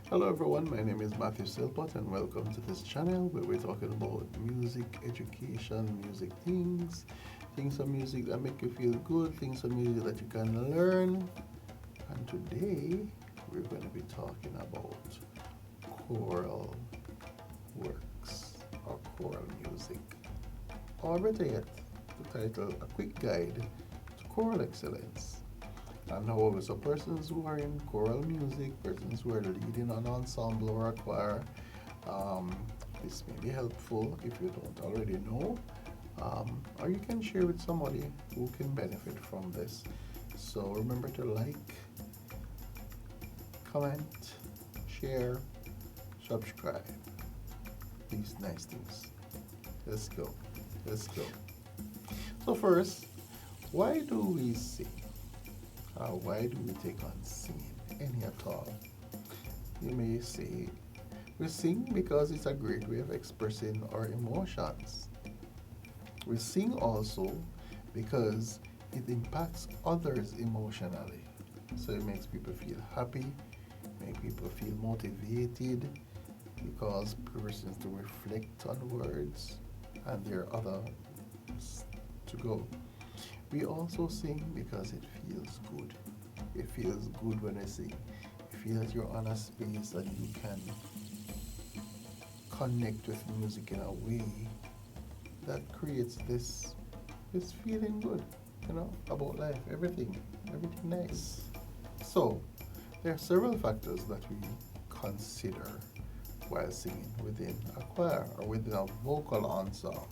Hello everyone, my name is Matthew Silpot and welcome to this channel where we're talking about music education, music things of music that make you feel good, things of music that you can learn. And today we're going to be talking about choral works or choral music. Or better yet, the title, A Quick Guide to Choral Excellence. And however, so persons who are in choral music, persons who are leading an ensemble or a choir, um, this may be helpful if you don't already know, or you can share with somebody who can benefit from this. So remember to like, comment, share, subscribe. These nice things. Let's go. Let's go. So first, why do we sing? Why do we take on singing any at all? You may say we sing because it's a great way of expressing our emotions. We sing also because it impacts others emotionally. So it makes people feel happy, make people feel motivated, because persons to reflect on words and there are others to go. We also sing because it feels good. It feels good when I sing. You feel that you're on a space and you can connect with music in a way that creates this feeling good, about life, everything nice. So there are several factors that we consider while singing within a choir or within a vocal ensemble.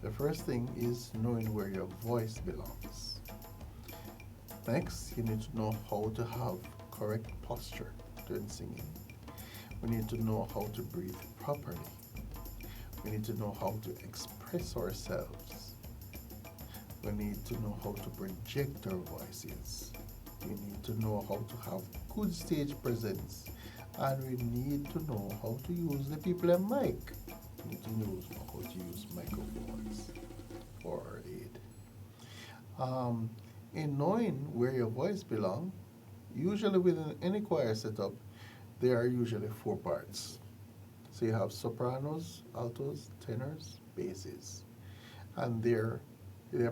The first thing is knowing where your voice belongs. Next, you need to know how to have correct posture during singing. We need to know how to breathe properly. We need to know how to express ourselves. We need to know how to project our voices. We need to know how to have good stage presence. And we need to know how to use the people and mic. We need to know how to use microphones for our aid. In knowing where your voice belongs, usually within any choir setup, there are usually four parts. So you have sopranos, altos, tenors, basses. And their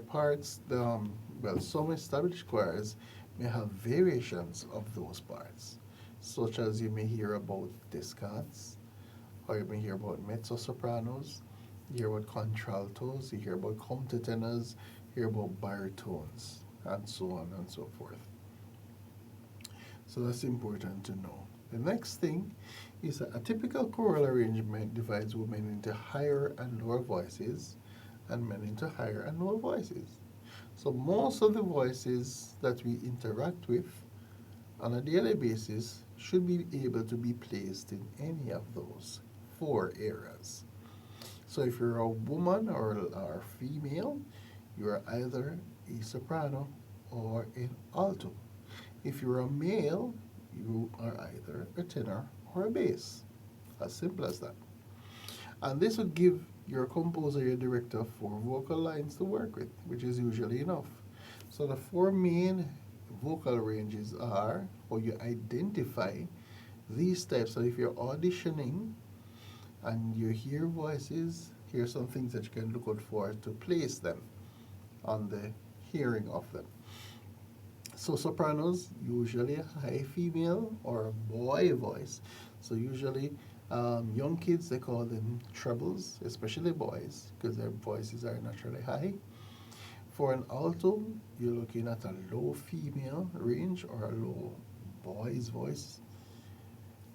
parts, some established choirs may have variations of those parts, such as you may hear about descants, or you may hear about mezzo sopranos, you hear about contraltos, you hear about countertenors, you hear about baritones, and so on and so forth. So that's important to know. The next thing is that a typical choral arrangement divides women into higher and lower voices and men into higher and lower voices. So most of the voices that we interact with on a daily basis should be able to be placed in any of those four areas. So if you're a woman or female, you are either a soprano or an alto. If you're a male, you are either a tenor or a bass. As simple as that. And this would give your composer, your director, four vocal lines to work with, which is usually enough. So the four main vocal ranges are how you identify these types. So if you're auditioning and you hear voices, here are some things that you can look out for to place them on the hearing of them. So sopranos, usually a high female or a boy voice. So usually young kids, they call them trebles, especially boys, because their voices are naturally high. For an alto, you're looking at a low female range or a low boy's voice.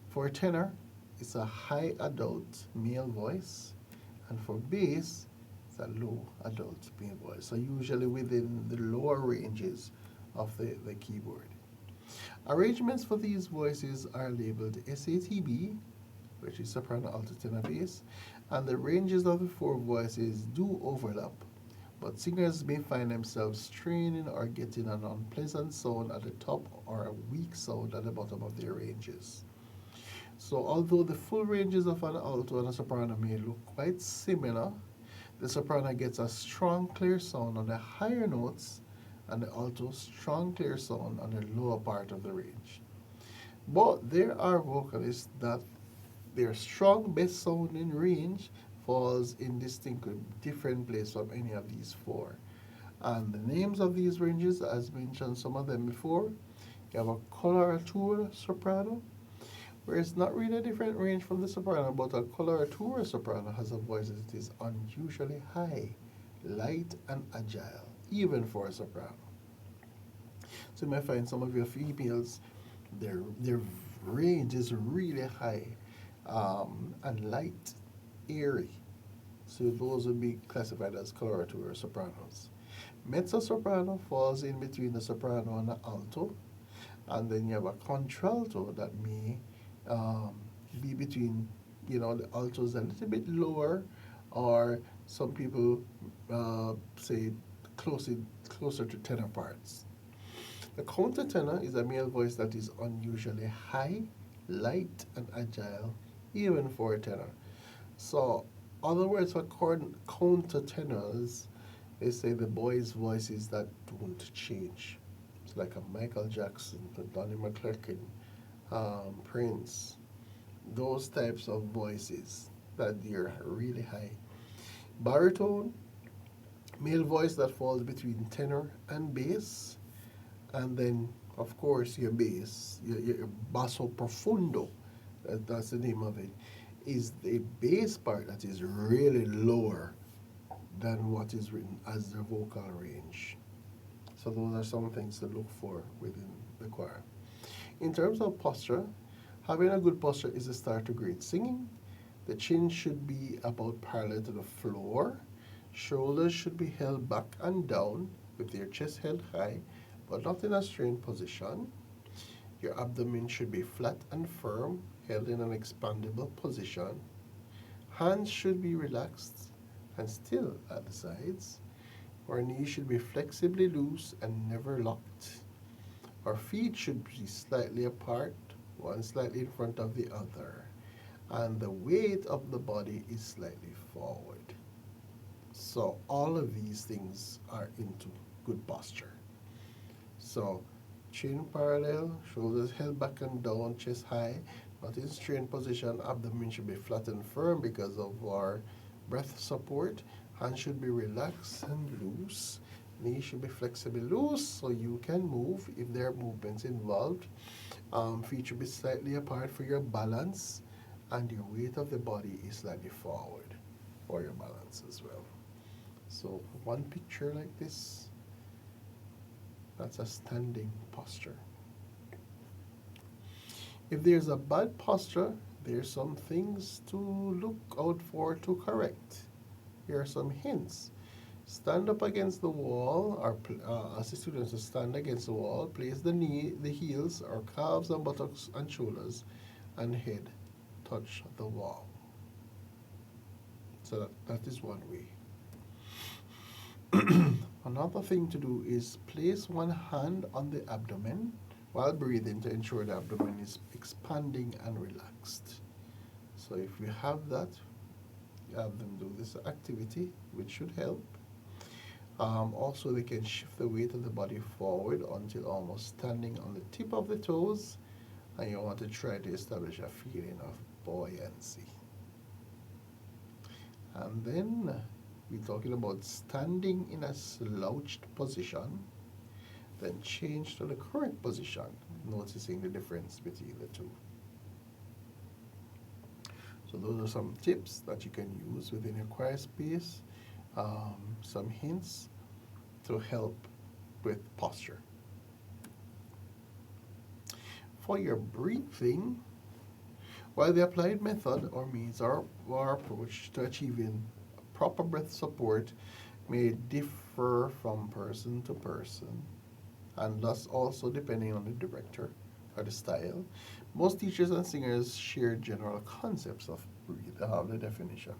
For a tenor, it's a high adult male voice. And for bass, it's a low adult male voice. So usually within the lower ranges of the keyboard. Arrangements for these voices are labeled SATB, which is soprano, alto, tenor, bass, and the ranges of the four voices do overlap, but singers may find themselves straining or getting an unpleasant sound at the top or a weak sound at the bottom of their ranges. So although the full ranges of an alto and a soprano may look quite similar, the soprano gets a strong clear sound on the higher notes and the alto strong clear sound on the lower part of the range. But there are vocalists that their strong bass sounding range falls in distinctly different place from any of these four. And the names of these ranges, as mentioned some of them before, you have a coloratura soprano, where it's not really a different range from the soprano, but a coloratura soprano has a voice that is unusually high, light, and agile, even for a soprano. So you might find some of your females, their range is really high and light, airy. So those would be classified as coloratura sopranos. Mezzo soprano falls in between the soprano and the alto, and then you have a contralto that may um, be between, the alto is a little bit lower, or some people say closer closer to tenor parts. The countertenor is a male voice that is unusually high, light, and agile, even for a tenor. So, other words for countertenors, they say the boys' voices that don't change. It's like a Michael Jackson, a Donnie McClurkin, Prince, those types of voices that they're really high. Baritone, male voice that falls between tenor and bass, and then of course your bass, your basso profundo, that's the name of it, is the bass part that is really lower than what is written as the vocal range. So those are some things to look for within the choir. In terms of posture, having a good posture is a start to great singing. The chin should be about parallel to the floor. Shoulders should be held back and down with your chest held high, but not in a strained position. Your abdomen should be flat and firm, held in an expandable position. Hands should be relaxed and still at the sides. Our knees should be flexibly loose and never locked. Our feet should be slightly apart, one slightly in front of the other, and the weight of the body is slightly forward. So all of these things are into good posture. So chin parallel, shoulders held back and down, chest high, not in strained position. Abdomen should be flat and firm because of our breath support. Hands should be relaxed and loose. Knees should be flexibly loose so you can move if there are movements involved. Feet should be slightly apart for your balance, and your weight of the body is slightly forward for your balance as well. So one picture like this, that's a standing posture. If there's a bad posture, there's some things to look out for to correct. Here are some hints. Stand up against the wall, or ask the students to stand against the wall. Place the heels or calves and buttocks and shoulders, and head touch the wall. So that is one way. Another thing to do is place one hand on the abdomen while breathing to ensure the abdomen is expanding and relaxed. So if you have that, you have them do this activity, which should help. Also, they can shift the weight of the body forward until almost standing on the tip of the toes, and you want to try to establish a feeling of buoyancy. And then we're talking about standing in a slouched position, then change to the correct position, noticing the difference between the two. So those are some tips that you can use within your choir space, some hints to help with posture. For your breathing, while the applied method or means or approach to achieving proper breath support may differ from person to person, and thus also depending on the director or the style, most teachers and singers share general concepts of breathe, the definition.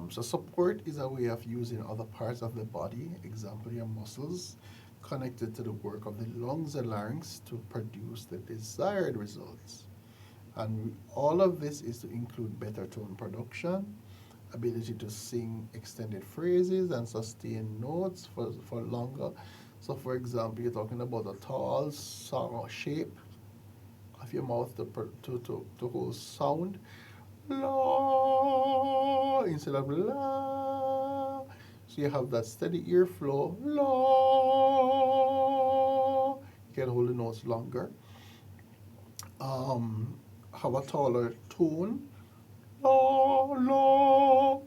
So support is a way of using other parts of the body, example your muscles, connected to the work of the lungs and larynx to produce the desired results. And all of this is to include better tone production, ability to sing extended phrases and sustain notes for longer. So for example, you're talking about a tall song or shape, of your mouth to hold sound. La instead of la. So you have that steady airflow. La. You can hold the notes longer. Have a taller tone. La la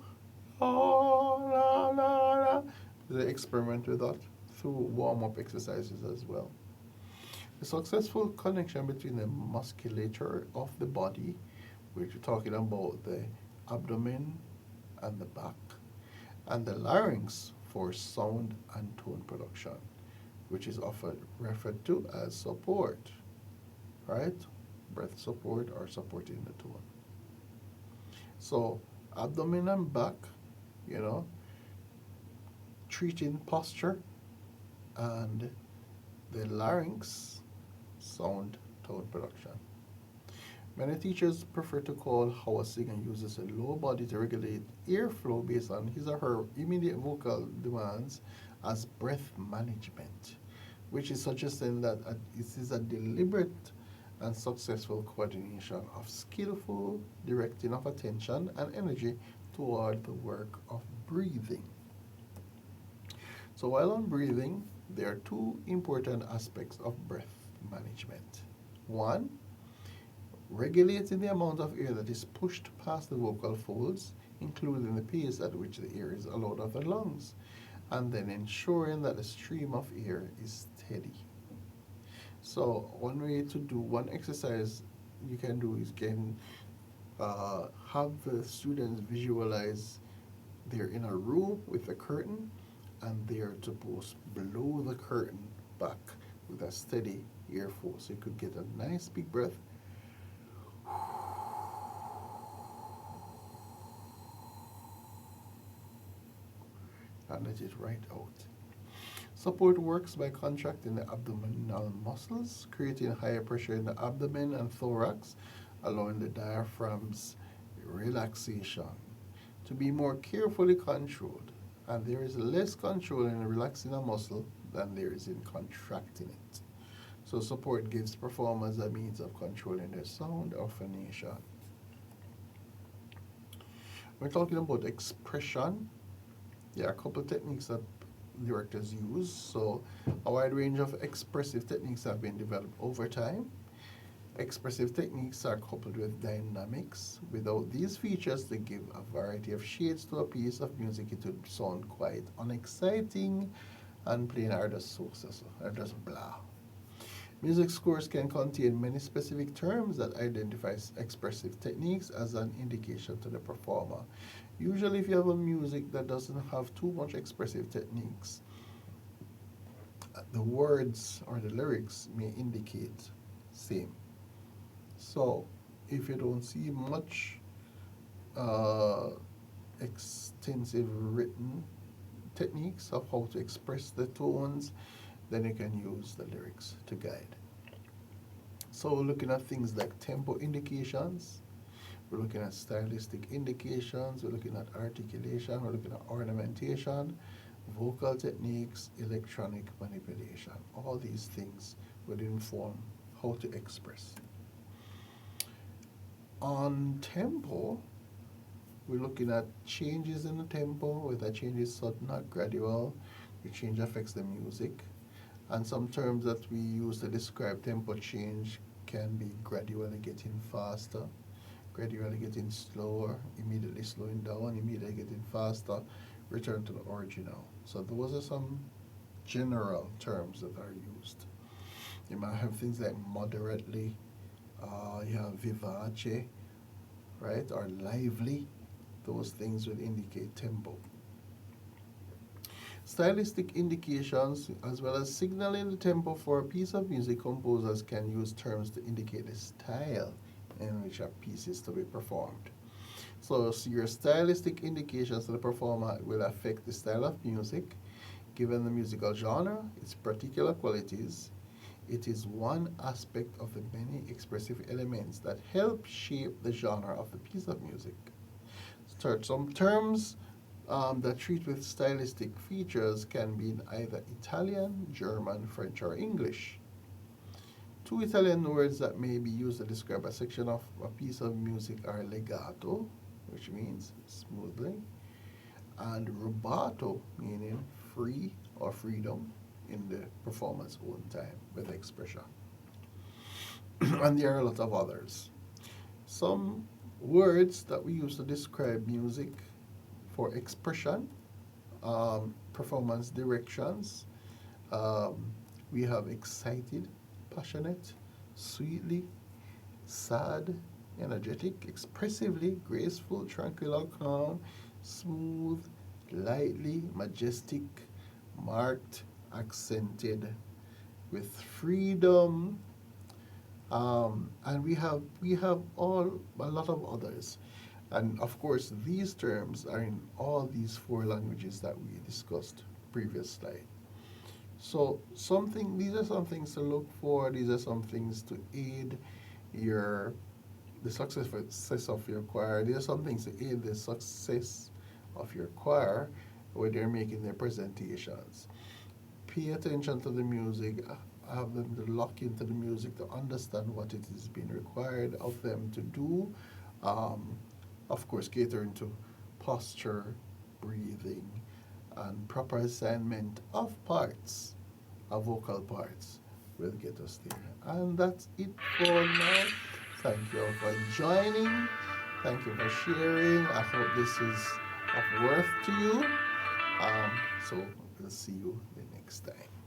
la la la la. They experiment with that through warm-up exercises as well. The successful connection between the musculature of the body, which we're talking about the abdomen and the back, and the larynx for sound and tone production, which is often referred to as support, right? Breath support or supporting the tone. So, abdomen and back, you know, treating posture, and the larynx, sound, tone production. Many teachers prefer to call how a singer uses a lower body to regulate airflow based on his or her immediate vocal demands as breath management, which is suggesting that this is a deliberate and successful coordination of skillful directing of attention and energy toward the work of breathing. So while on breathing, there are two important aspects of breath management. One, regulating the amount of air that is pushed past the vocal folds, including the pace at which the air is allowed out of the lungs, and then ensuring that the stream of air is steady. So one way to do one exercise you can do is have the students visualize they're in a room with a curtain and they're supposed to blow the curtain back with a steady airflow. So you could get a nice big breath and let it right out. Support works by contracting the abdominal muscles, creating higher pressure in the abdomen and thorax, allowing the diaphragm's relaxation to be more carefully controlled. And there is less control in relaxing a muscle than there is in contracting it. So support gives performers a means of controlling their sound or phonation. We're talking about expression. There are a couple of techniques that directors use. So a wide range of expressive techniques have been developed over time. Expressive techniques are coupled with dynamics. Without these features, they give a variety of shades to a piece of music. It would sound quite unexciting and plain or just or just blah. Music scores can contain many specific terms that identify expressive techniques as an indication to the performer. Usually if you have a music that doesn't have too much expressive techniques, the words or the lyrics may indicate same. So if you don't see much extensive written techniques of how to express the tones, then you can use the lyrics to guide. So we're looking at things like tempo indications, we're looking at stylistic indications, we're looking at articulation, we're looking at ornamentation, vocal techniques, electronic manipulation. All these things will inform how to express. On tempo, we're looking at changes in the tempo, whether change is sudden or gradual, the change affects the music. And some terms that we use to describe tempo change can be gradually getting faster, gradually getting slower, immediately slowing down, immediately getting faster, return to the original. So those are some general terms that are used. You might have things like moderately, you have vivace, right, or lively. Those things will indicate tempo. Stylistic indications, as well as signaling the tempo for a piece of music, composers can use terms to indicate the style in which a piece is to be performed. So your stylistic indications to the performer will affect the style of music, given the musical genre, its particular qualities. It is one aspect of the many expressive elements that help shape the genre of the piece of music. Some terms that treat with stylistic features can be in either Italian, German, French, or English. Two Italian words that may be used to describe a section of a piece of music are legato, which means smoothly, and rubato, meaning free or freedom in the performer's own time with expression. And there are a lot of others. Some words that we use to describe music for expression, performance directions. Um, we have excited, passionate, sweetly, sad, energetic, expressively, graceful, tranquil or calm, smooth, lightly, majestic, marked, accented, with freedom, and we have all a lot of others, and of course these terms are in all these four languages that we discussed previous slide. So something these are some things to look for. These are some things to aid your the success of your choir. These are some things to aid the success of your choir when they're making their presentations. Pay attention to the music, have them to lock into the music to understand what it is being required of them to do. Um, of course, catering to posture, breathing, and proper assignment of parts, of vocal parts, will get us there. And that's it for now. Thank you all for joining. Thank you for sharing. I hope this is of worth to you. So we'll see you the next time.